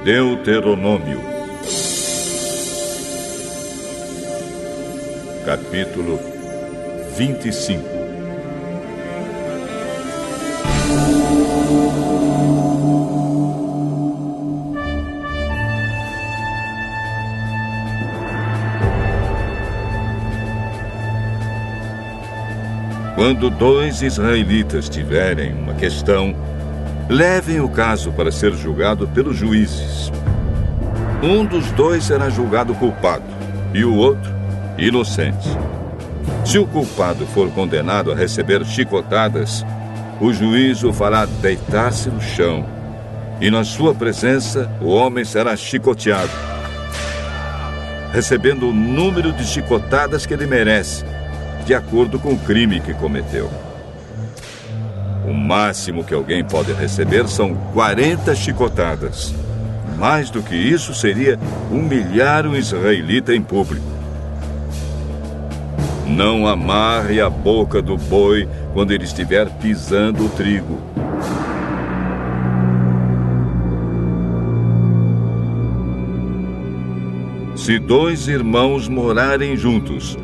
Deuteronômio, capítulo 25. Quando dois israelitas tiverem uma questão, levem o caso para ser julgado pelos juízes. Um dos dois será julgado culpado e o outro inocente. Se o culpado for condenado a receber chicotadas, o juiz o fará deitar-se no chão e, na sua presença, o homem será chicoteado, recebendo o número de chicotadas que ele merece, de acordo com o crime que cometeu. O máximo que alguém pode receber são 40 chicotadas. Mais do que isso seria humilhar um israelita em público. Não amarre a boca do boi quando ele estiver pisando o trigo. Se dois irmãos morarem juntos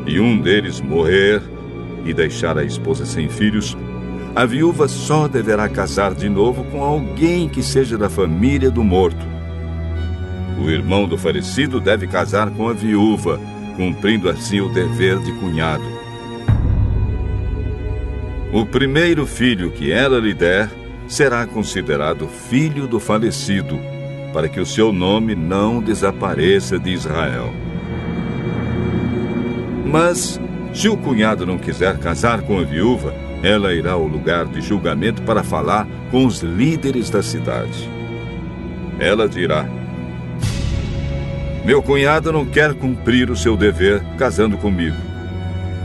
e um deles morrer e deixar a esposa sem filhos, a viúva só deverá casar de novo com alguém que seja da família do morto. O irmão do falecido deve casar com a viúva, cumprindo assim o dever de cunhado. O primeiro filho que ela lhe der será considerado filho do falecido, para que o seu nome não desapareça de Israel. Mas, se o cunhado não quiser casar com a viúva, ela irá ao lugar de julgamento para falar com os líderes da cidade. Ela dirá: meu cunhado não quer cumprir o seu dever casando comigo.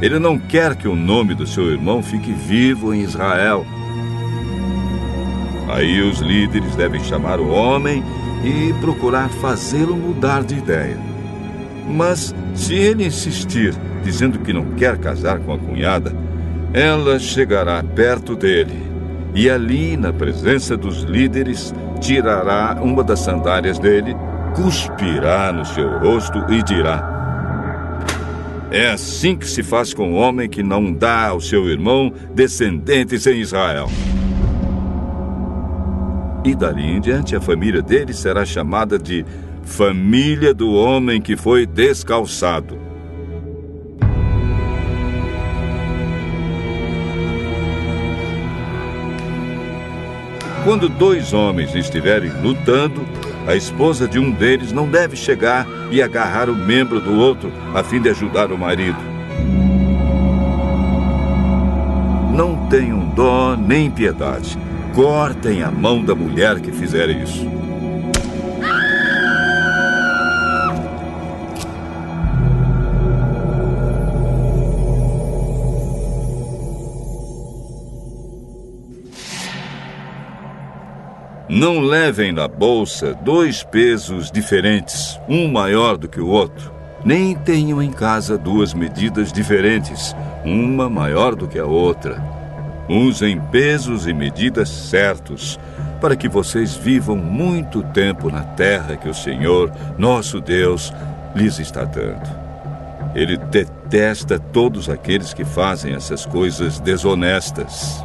Ele não quer que o nome do seu irmão fique vivo em Israel. Aí os líderes devem chamar o homem e procurar fazê-lo mudar de ideia. Mas, se ele insistir, dizendo que não quer casar com a cunhada, ela chegará perto dele e ali, na presença dos líderes, tirará uma das sandálias dele, cuspirá no seu rosto e dirá: é assim que se faz com o homem que não dá ao seu irmão descendentes em Israel. E dali em diante a família dele será chamada de família do homem que foi descalçado. Quando dois homens estiverem lutando, a esposa de um deles não deve chegar e agarrar o membro do outro a fim de ajudar o marido. Não tenham dó nem piedade. Cortem a mão da mulher que fizer isso. Não levem na bolsa dois pesos diferentes, um maior do que o outro. Nem tenham em casa duas medidas diferentes, uma maior do que a outra. Usem pesos e medidas certos, para que vocês vivam muito tempo na terra que o Senhor, nosso Deus, lhes está dando. Ele detesta todos aqueles que fazem essas coisas desonestas.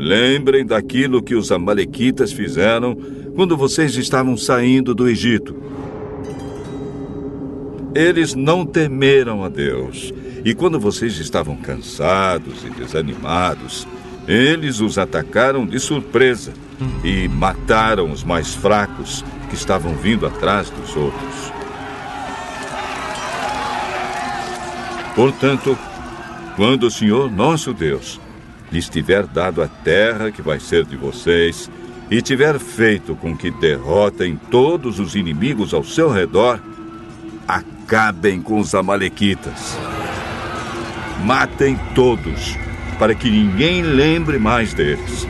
Lembrem daquilo que os amalequitas fizeram quando vocês estavam saindo do Egito. Eles não temeram a Deus, e quando vocês estavam cansados e desanimados, eles os atacaram de surpresa e mataram os mais fracos que estavam vindo atrás dos outros. Portanto, quando o Senhor, nosso Deus, lhes tiver dado a terra que vai ser de vocês e tiver feito com que derrotem todos os inimigos ao seu redor, acabem com os amalequitas. Matem todos, para que ninguém lembre mais deles.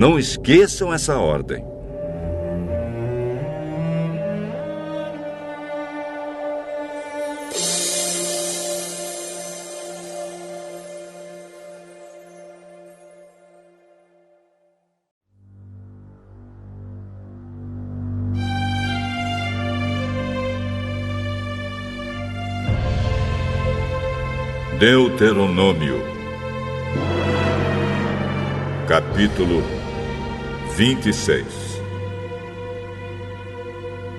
Não esqueçam essa ordem. Deuteronômio, capítulo 26.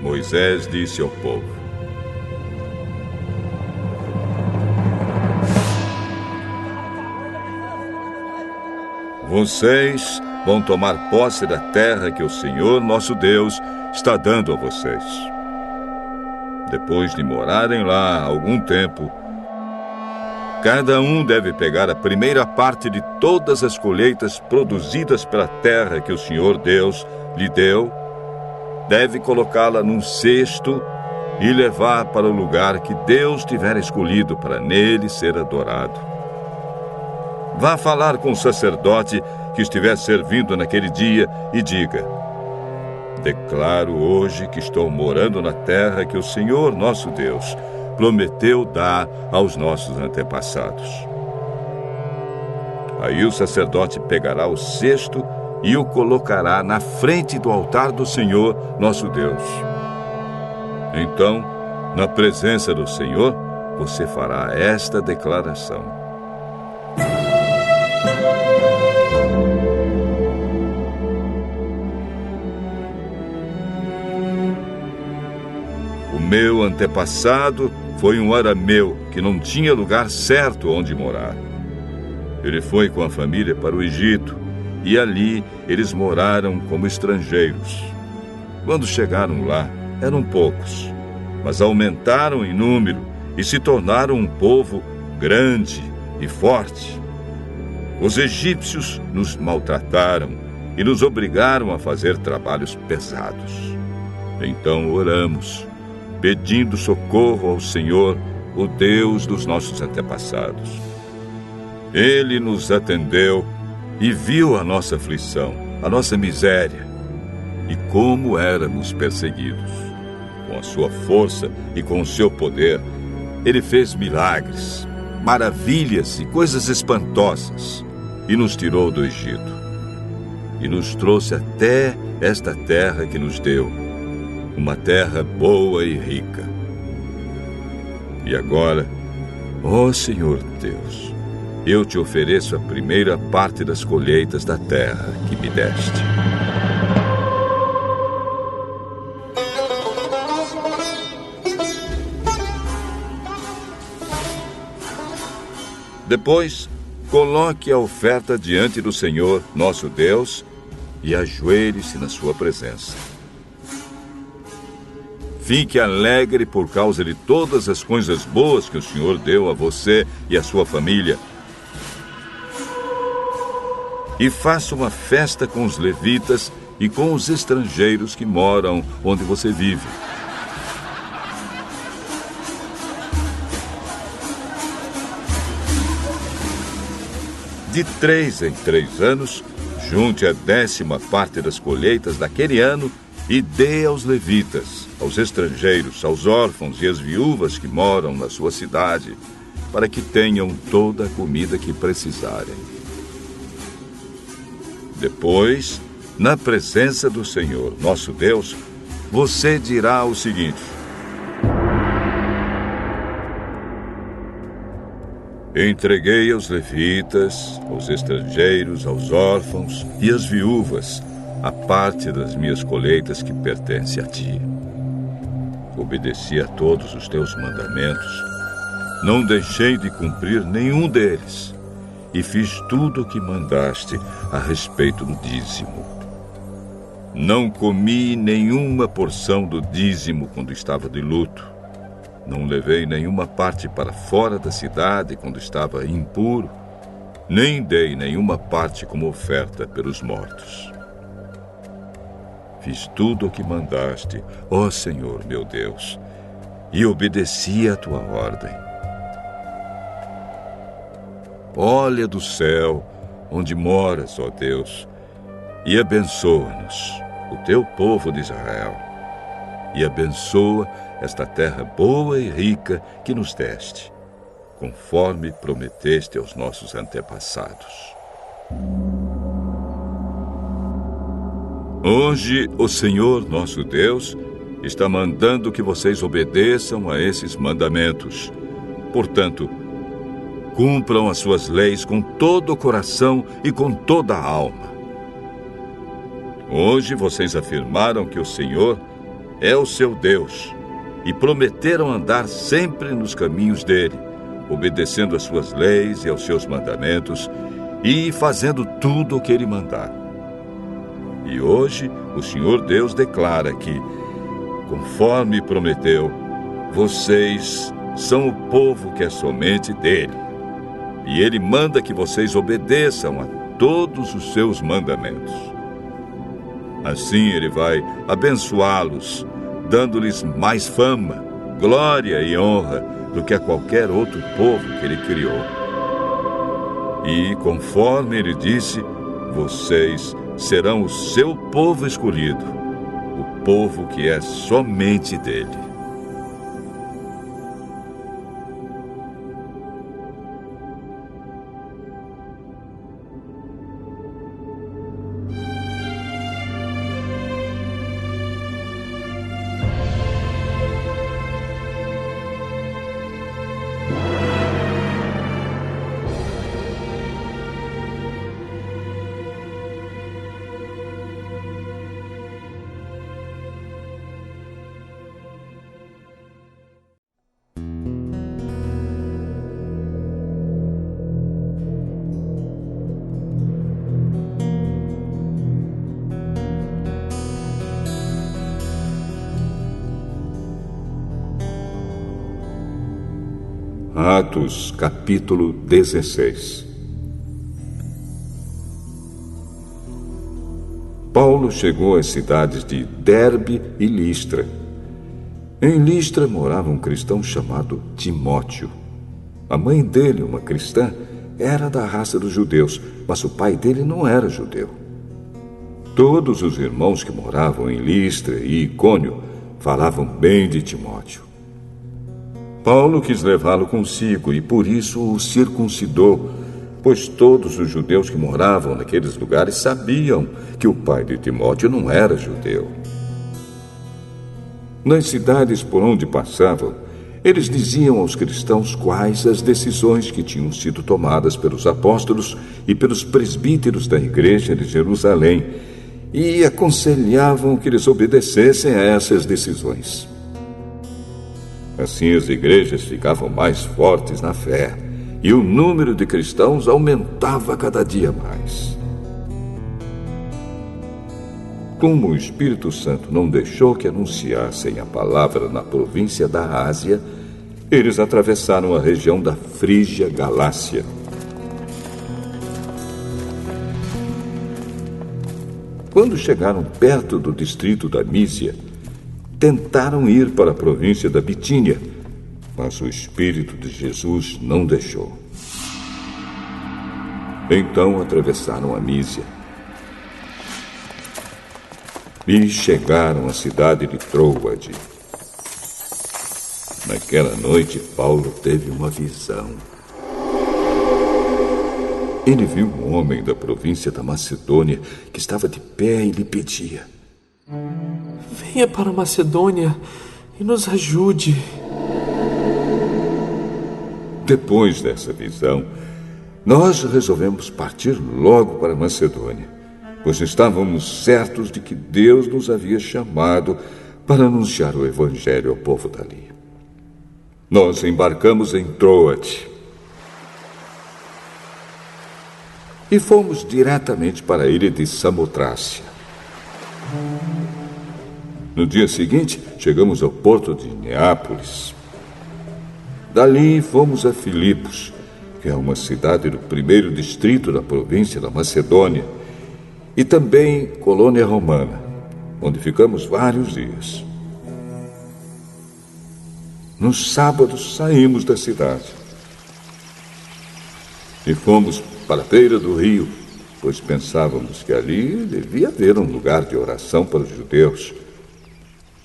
Moisés disse ao povo: vocês vão tomar posse da terra que o Senhor, nosso Deus, está dando a vocês. Depois de morarem lá algum tempo, cada um deve pegar a primeira parte de todas as colheitas produzidas pela terra que o Senhor Deus lhe deu, deve colocá-la num cesto e levar para o lugar que Deus tiver escolhido para nele ser adorado. Vá falar com o sacerdote que estiver servindo naquele dia e diga: declaro hoje que estou morando na terra que o Senhor, nosso Deus, prometeu dar aos nossos antepassados. Aí o sacerdote pegará o cesto e o colocará na frente do altar do Senhor, nosso Deus. Então, na presença do Senhor, você fará esta declaração: o meu antepassado foi um arameu que não tinha lugar certo onde morar. Ele foi com a família para o Egito e ali eles moraram como estrangeiros. Quando chegaram lá, eram poucos, mas aumentaram em número e se tornaram um povo grande e forte. Os egípcios nos maltrataram e nos obrigaram a fazer trabalhos pesados. Então oramos, pedindo socorro ao Senhor, o Deus dos nossos antepassados. Ele nos atendeu e viu a nossa aflição, a nossa miséria e como éramos perseguidos. Com a sua força e com o seu poder, ele fez milagres, maravilhas e coisas espantosas e nos tirou do Egito e nos trouxe até esta terra que nos deu, uma terra boa e rica. E agora, ó Senhor Deus, eu te ofereço a primeira parte das colheitas da terra que me deste. Depois, coloque a oferta diante do Senhor, nosso Deus, e ajoelhe-se na sua presença. Fique alegre por causa de todas as coisas boas que o Senhor deu a você e a sua família. E faça uma festa com os levitas e com os estrangeiros que moram onde você vive. De 3 em 3 anos, junte a 10ª parte das colheitas daquele ano e dê aos levitas, aos estrangeiros, aos órfãos e às viúvas que moram na sua cidade, para que tenham toda a comida que precisarem. Depois, na presença do Senhor, nosso Deus, você dirá o seguinte: entreguei aos levitas, aos estrangeiros, aos órfãos e às viúvas a parte das minhas colheitas que pertence a ti. Obedeci a todos os teus mandamentos, não deixei de cumprir nenhum deles, e fiz tudo o que mandaste a respeito do dízimo. Não comi nenhuma porção do dízimo quando estava de luto. Não levei nenhuma parte para fora da cidade quando estava impuro, nem dei nenhuma parte como oferta pelos mortos. Fiz tudo o que mandaste, ó Senhor meu Deus, e obedeci à tua ordem. Olha do céu, onde moras, ó Deus, e abençoa-nos, o teu povo de Israel, e abençoa esta terra boa e rica que nos deste, conforme prometeste aos nossos antepassados. Hoje, o Senhor, nosso Deus, está mandando que vocês obedeçam a esses mandamentos. Portanto, cumpram as suas leis com todo o coração e com toda a alma. Hoje vocês afirmaram que o Senhor é o seu Deus e prometeram andar sempre nos caminhos dele, obedecendo às suas leis e aos seus mandamentos e fazendo tudo o que ele mandar. E hoje o Senhor Deus declara que, conforme prometeu, vocês são o povo que é somente dele. E ele manda que vocês obedeçam a todos os seus mandamentos. Assim ele vai abençoá-los, dando-lhes mais fama, glória e honra do que a qualquer outro povo que ele criou. E, conforme ele disse, vocês serão o seu povo escolhido, o povo que é somente dele. Atos, capítulo 16. Paulo chegou às cidades de Derbe e Listra. Em Listra morava um cristão chamado Timóteo. A mãe dele, uma cristã, era da raça dos judeus, mas o pai dele não era judeu. Todos os irmãos que moravam em Listra e Icônio falavam bem de Timóteo. Paulo quis levá-lo consigo e por isso o circuncidou, pois todos os judeus que moravam naqueles lugares sabiam que o pai de Timóteo não era judeu. Nas cidades por onde passavam, eles diziam aos cristãos quais as decisões que tinham sido tomadas pelos apóstolos e pelos presbíteros da igreja de Jerusalém e aconselhavam que eles obedecessem a essas decisões. Assim as igrejas ficavam mais fortes na fé e o número de cristãos aumentava cada dia mais. Como o Espírito Santo não deixou que anunciassem a palavra na província da Ásia, eles atravessaram a região da Frígia Galácia. Quando chegaram perto do distrito da Mísia, tentaram ir para a província da Bitínia, mas o Espírito de Jesus não deixou. Então atravessaram a Mísia e chegaram à cidade de Troade. Naquela noite, Paulo teve uma visão. Ele viu um homem da província da Macedônia que estava de pé e lhe pedia: venha para a Macedônia e nos ajude. Depois dessa visão, nós resolvemos partir logo para a Macedônia, pois estávamos certos de que Deus nos havia chamado para anunciar o Evangelho ao povo dali. Nós embarcamos em Troade e fomos diretamente para a ilha de Samotrácia. No dia seguinte, chegamos ao porto de Neápolis. Dali fomos a Filipos, que é uma cidade do primeiro distrito da província da Macedônia, e também colônia romana, onde ficamos vários dias. Nos sábados saímos da cidade e fomos para a beira do rio, pois pensávamos que ali devia haver um lugar de oração para os judeus.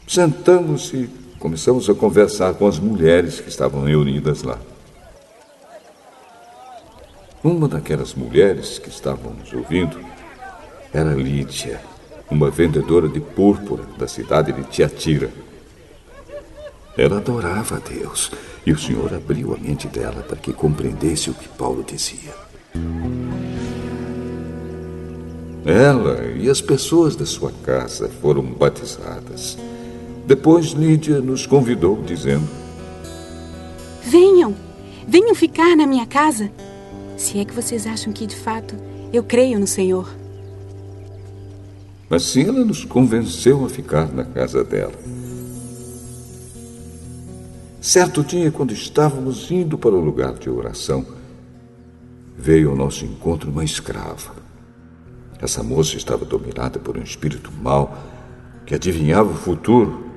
Sentamos e começamos a conversar com as mulheres que estavam reunidas lá. Uma daquelas mulheres que estavam nos ouvindo era Lídia, uma vendedora de púrpura da cidade de Tiatira. Ela adorava a Deus e o Senhor abriu a mente dela para que compreendesse o que Paulo dizia. Ela e as pessoas da sua casa foram batizadas. Depois Lídia nos convidou, dizendo: Venham ficar na minha casa, se é que vocês acham que, de fato, eu creio no Senhor. Assim ela nos convenceu a ficar na casa dela. Certo dia, quando estávamos indo para o lugar de oração, veio ao nosso encontro uma escrava. Essa moça estava dominada por um espírito mau que adivinhava o futuro,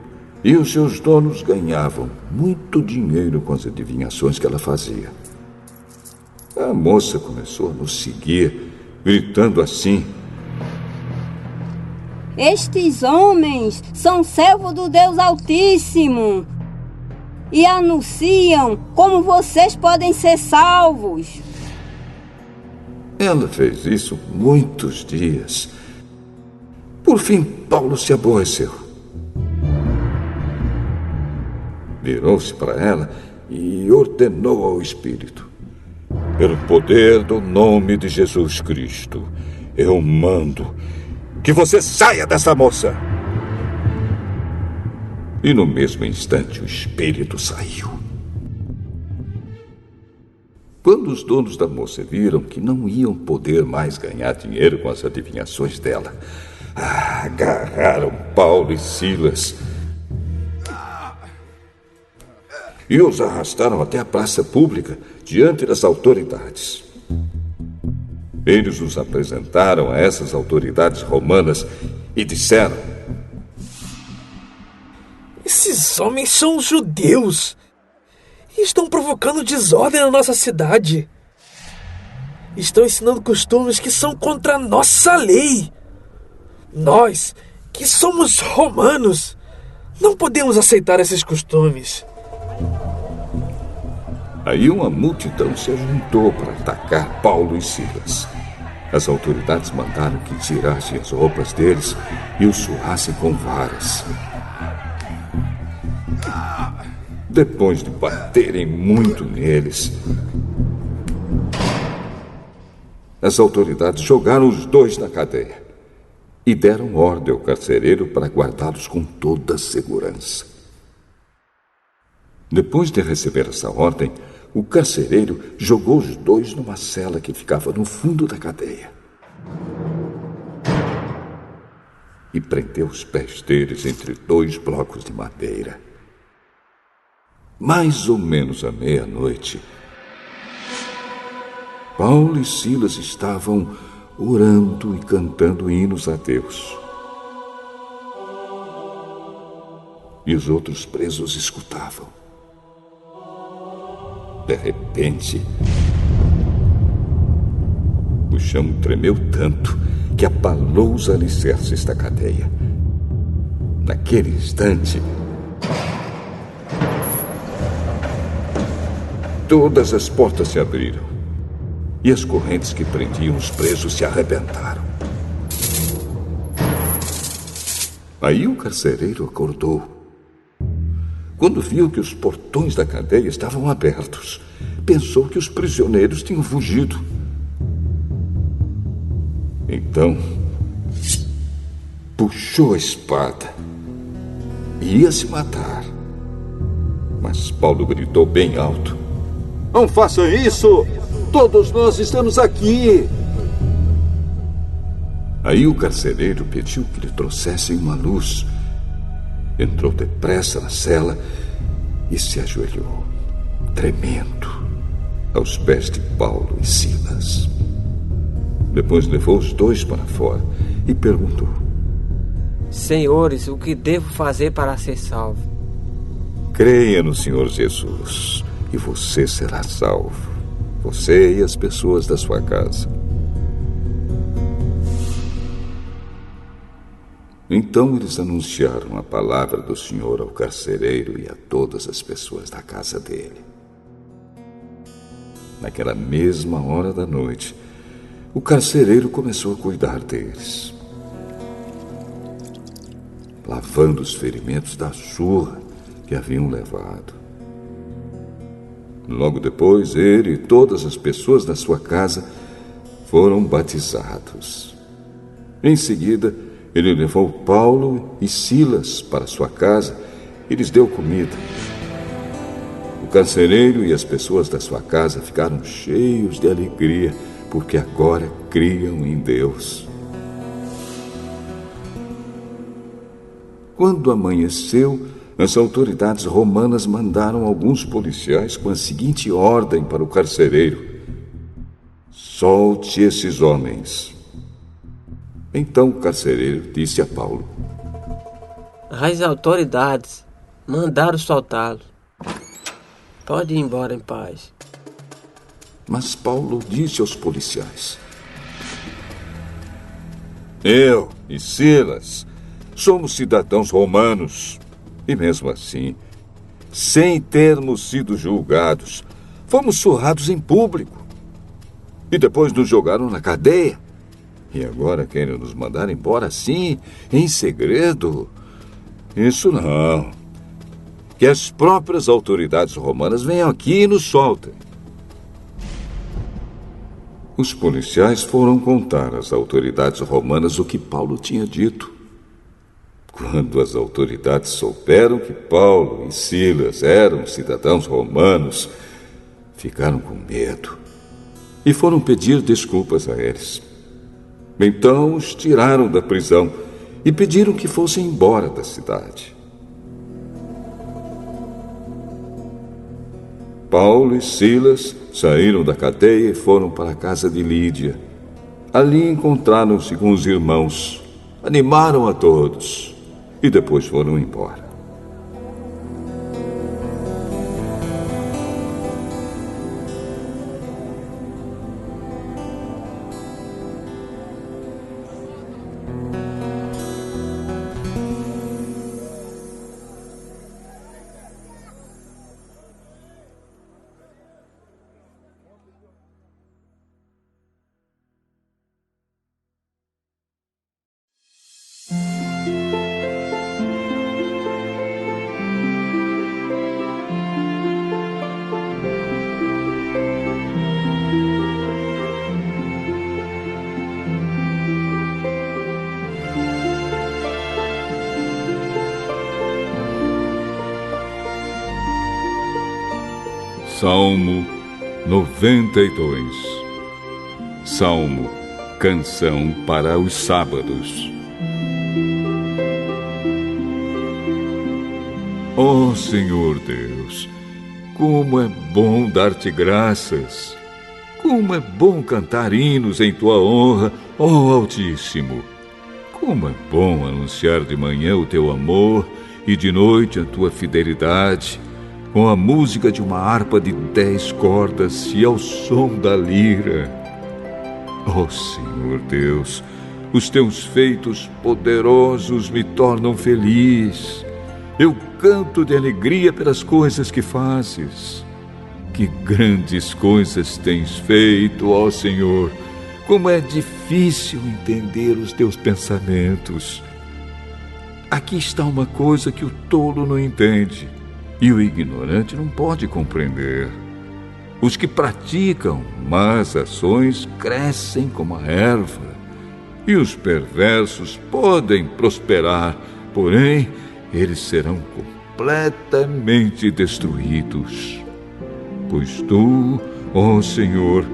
e os seus donos ganhavam muito dinheiro com as adivinhações que ela fazia. A moça começou a nos seguir, gritando assim: Estes homens são servos do Deus Altíssimo e anunciam como vocês podem ser salvos. Ela fez isso muitos dias. Por fim, Paulo se aborreceu. Virou-se para ela e ordenou ao espírito: Pelo poder do nome de Jesus Cristo, eu mando que você saia dessa moça. E no mesmo instante o espírito saiu. Quando os donos da moça viram que não iam poder mais ganhar dinheiro com as adivinhações dela, agarraram Paulo e Silas e os arrastaram até a praça pública diante das autoridades. Eles os apresentaram a essas autoridades romanas e disseram: Esses homens são judeus e estão provocando desordem na nossa cidade. Estão ensinando costumes que são contra a nossa lei. Nós, que somos romanos, não podemos aceitar esses costumes. Aí uma multidão se juntou para atacar Paulo e Silas. As autoridades mandaram que tirassem as roupas deles e os surrassem com varas. Depois de baterem muito neles, as autoridades jogaram os dois na cadeia e deram ordem ao carcereiro para guardá-los com toda a segurança. Depois de receber essa ordem, o carcereiro jogou os dois numa cela que ficava no fundo da cadeia e prendeu os pés deles entre dois blocos de madeira. Mais ou menos à meia-noite, Paulo e Silas estavam orando e cantando hinos a Deus. E os outros presos escutavam. De repente, o chão tremeu tanto que abalou os alicerces da cadeia. Naquele instante, todas as portas se abriram e as correntes que prendiam os presos se arrebentaram. Aí o carcereiro acordou. Quando viu que os portões da cadeia estavam abertos, pensou que os prisioneiros tinham fugido. Então, puxou a espada e ia se matar. Mas Paulo gritou bem alto: Não faça isso! Todos nós estamos aqui! Aí o carcereiro pediu que lhe trouxessem uma luz. Entrou depressa na cela e se ajoelhou, tremendo, aos pés de Paulo e Silas. Depois levou os dois para fora e perguntou: Senhores, o que devo fazer para ser salvo? Creia no Senhor Jesus e você será salvo, você e as pessoas da sua casa. Então eles anunciaram a palavra do Senhor ao carcereiro e a todas as pessoas da casa dele. Naquela mesma hora da noite, o carcereiro começou a cuidar deles, lavando os ferimentos da surra que haviam levado. Logo depois, ele e todas as pessoas da sua casa foram batizados. Em seguida, ele levou Paulo e Silas para sua casa e lhes deu comida. O carcereiro e as pessoas da sua casa ficaram cheios de alegria, porque agora criam em Deus. Quando amanheceu, as autoridades romanas mandaram alguns policiais com a seguinte ordem para o carcereiro: solte esses homens. Então o carcereiro disse a Paulo: As autoridades mandaram soltá-lo. Pode ir embora em paz. Mas Paulo disse aos policiais: eu e Silas somos cidadãos romanos. E mesmo assim, sem termos sido julgados, fomos surrados em público. E depois nos jogaram na cadeia. E agora querem nos mandar embora assim, em segredo? Isso não. Que as próprias autoridades romanas venham aqui e nos soltem. Os policiais foram contar às autoridades romanas o que Paulo tinha dito. Quando as autoridades souberam que Paulo e Silas eram cidadãos romanos, ficaram com medo e foram pedir desculpas a eles. Então os tiraram da prisão e pediram que fossem embora da cidade. Paulo e Silas saíram da cadeia e foram para a casa de Lídia. Ali encontraram-se com os irmãos, animaram a todos e depois foram embora. Salmo 92. Salmo, canção para os sábados. Ó Senhor Deus, como é bom dar-te graças! Como é bom cantar hinos em tua honra, ó Altíssimo! Como é bom anunciar de manhã o teu amor e de noite a tua fidelidade, com a música de uma harpa de 10 cordas e ao som da lira. Ó Senhor Deus, os teus feitos poderosos me tornam feliz. Eu canto de alegria pelas coisas que fazes. Que grandes coisas tens feito, ó Senhor! Como é difícil entender os teus pensamentos. Aqui está uma coisa que o tolo não entende e o ignorante não pode compreender. Os que praticam más ações crescem como a erva, e os perversos podem prosperar, porém, eles serão completamente destruídos. Pois tu, ó Senhor,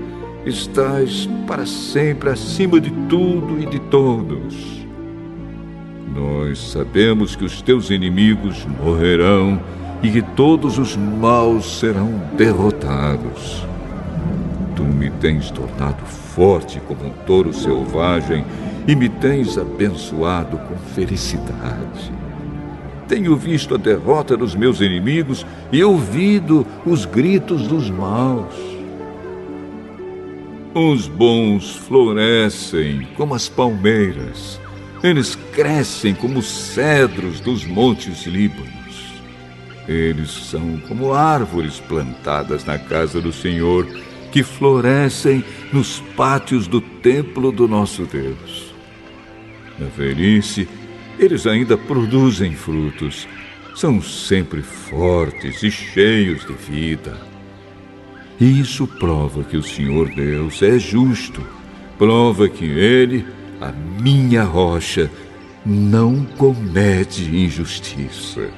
estás para sempre acima de tudo e de todos. Nós sabemos que os teus inimigos morrerão e que todos os maus serão derrotados. Tu me tens tornado forte como um touro selvagem e me tens abençoado com felicidade. Tenho visto a derrota dos meus inimigos e ouvido os gritos dos maus. Os bons florescem como as palmeiras, Eles crescem como cedros dos montes Líbanos. Eles são como árvores plantadas na casa do Senhor, que florescem nos pátios do templo do nosso Deus. Na velhice, eles ainda produzem frutos. São sempre fortes e cheios de vida. E isso prova que o Senhor Deus é justo. Prova que Ele, a minha rocha, não comete injustiça.